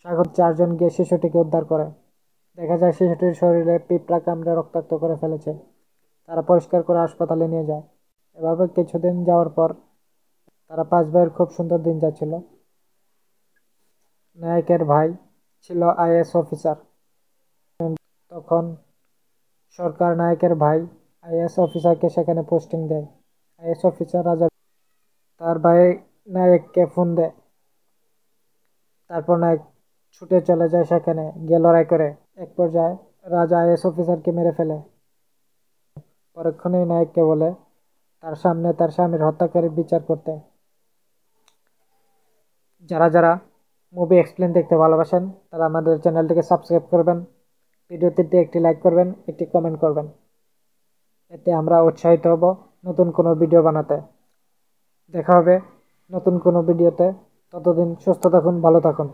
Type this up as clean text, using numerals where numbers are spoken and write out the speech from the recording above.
স্বাগত চারজন গিয়ে শিশুটিকে উদ্ধার করে। দেখা যায় শিশুটির শরীরে পিঁপড়া কামড়ে রক্তাক্ত করে ফেলেছে। তারা পরিষ্কার করে হাসপাতালে নিয়ে যায়। এভাবে কিছুদিন যাওয়ার পর তারা 5 ভাইয়ের খুব সুন্দর দিন যাচ্ছিল। নায়কের ভাই ছিল আইএএস অফিসার। তখন সরকার নায়কের ভাই আইএএস অফিসারকে সেখানে পোস্টিং দেয়। আইএএস অফিসার রাজা তার ভাই নায়ককে ফোন দেয়। তারপর নায়ক ছুটে চলে যায় সেখানে, গিয়ে লড়াই করে। এক পর্যায়ে রাজা আইএএস অফিসারকে মেরে ফেলে। পরক্ষণেই নায়ককে বলে তার সামনে তার স্বামীর হত্যাকারীর বিচার করতে। যারা যারা মুভি এক্সপ্লেন দেখতে ভালোবাসেন তারা আমাদের চ্যানেলটিকে সাবস্ক্রাইব করবেন, ভিডিওটিতে একটি লাইক করবেন, একটি কমেন্ট করবেন। এতে আমরা উৎসাহিত হব নতুন কোনো ভিডিও বানাতে। দেখা হবে নতুন কোনো ভিডিওতে। ততদিন সুস্থ থাকুন, ভালো থাকুন।